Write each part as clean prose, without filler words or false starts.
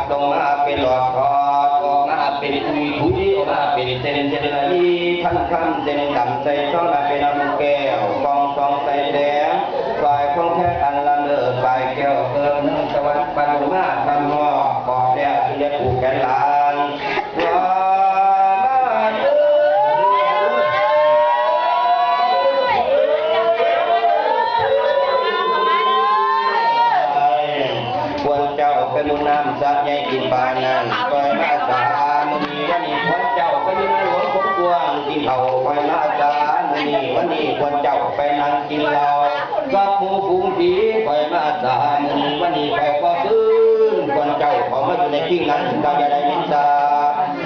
ตรงมาเป็นหลอดคอออกมาเป็นถุยออกมาเป็นเจนนีท่านคำเจนดำใจช่องมาเป็นน้ำแก้วกองซองใส่แดงฝ่ายของแค่อันละเลิศฝ่ายแก้วเกินสวรรค์ปันมาทำหม้อปอกแดดที่เล็บผูกแขนหลานเป็นมุนน้ำสะใหญ่กินปลานั่นคอยมาสามันมีวันนี้คนเจ้าไปยืนหลวงคงกวางกินเผาคอยมาสามันมีวันนี้คนเจ้าไปนั่งกินเหล้ากับหมูฝูงผีคอยมาสามันมีวันนี้คอยก็ซื้อคนเจ้าเขามาอยู่ในที่นั้นก็จะได้มินซา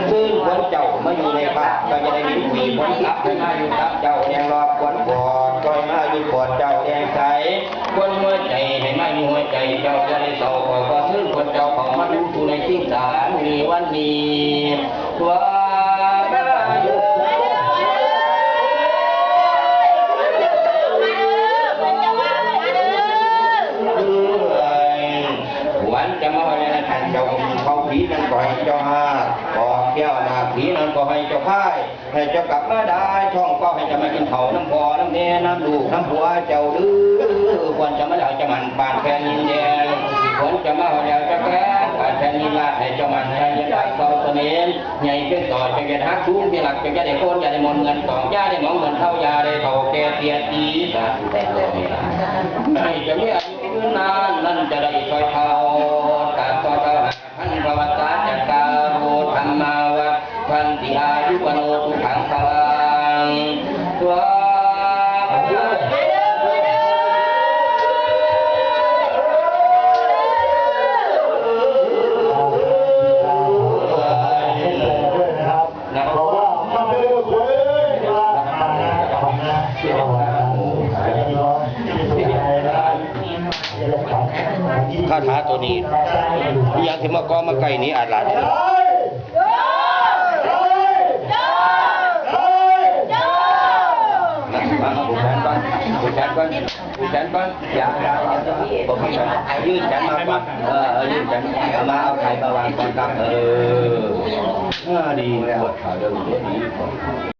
ซื้อคนเจ้ามาอยู่ในป่าก็จะได้มินมีคนกลับให้มาอยู่ตับเจ้าแดงรอบคนปอดคอยมาอยู่ปอดเจ้าแดงใสคนหัวใจให้มาอยู่หัวใจเจ้าจะได้เศร้าคอยก็ซื้อคนเจ้าของมาดูสู่ในที่ศาลมีวันนี้ว่าวันจะมาวันนั้นท่านเจ้าเขาผีนั้นก็ให้เจ้าห้าขอแก้วนาผีนั้นก็ให้เจ้าค่ายให้เจ้ากลับมาได้ช่องก็ให้จะมากินเผาน้ำพอน้ำเนน้ำลูกน้ำผัวเจ้าดื้อควรจะมาแล้วจะมันปานแค่นินแดงควรจะมาแล้วจะแก่ปานแค่นินละให้เจ้ามันให้ยันได้เศร้าเสน่ห์ใหญ่เป็นต่อจะแก่ทักชุ่มเป็นหลักจะแก่ได้โคนอย่าได้มนเงินสองย่าได้หมองเงินเท่ายาได้เท่าแก่เตียตีแต่ให้จะมีอายุนานนั่นจะได้คอยเท่าการต่อเท่าพันประวัติศาสตร์จากกาโรธรรมาวัดพันติอายุวโนตุขังพลังตัวคาถาตัวนี้ยังที่มาก้อมาไก่นี้อาจหลานผู้แขนก่อนอย่าผมยืดแขนมาก่อนยืดแขนมาเอาไข่มาวางก่อนครับดีปวดขาเดินดี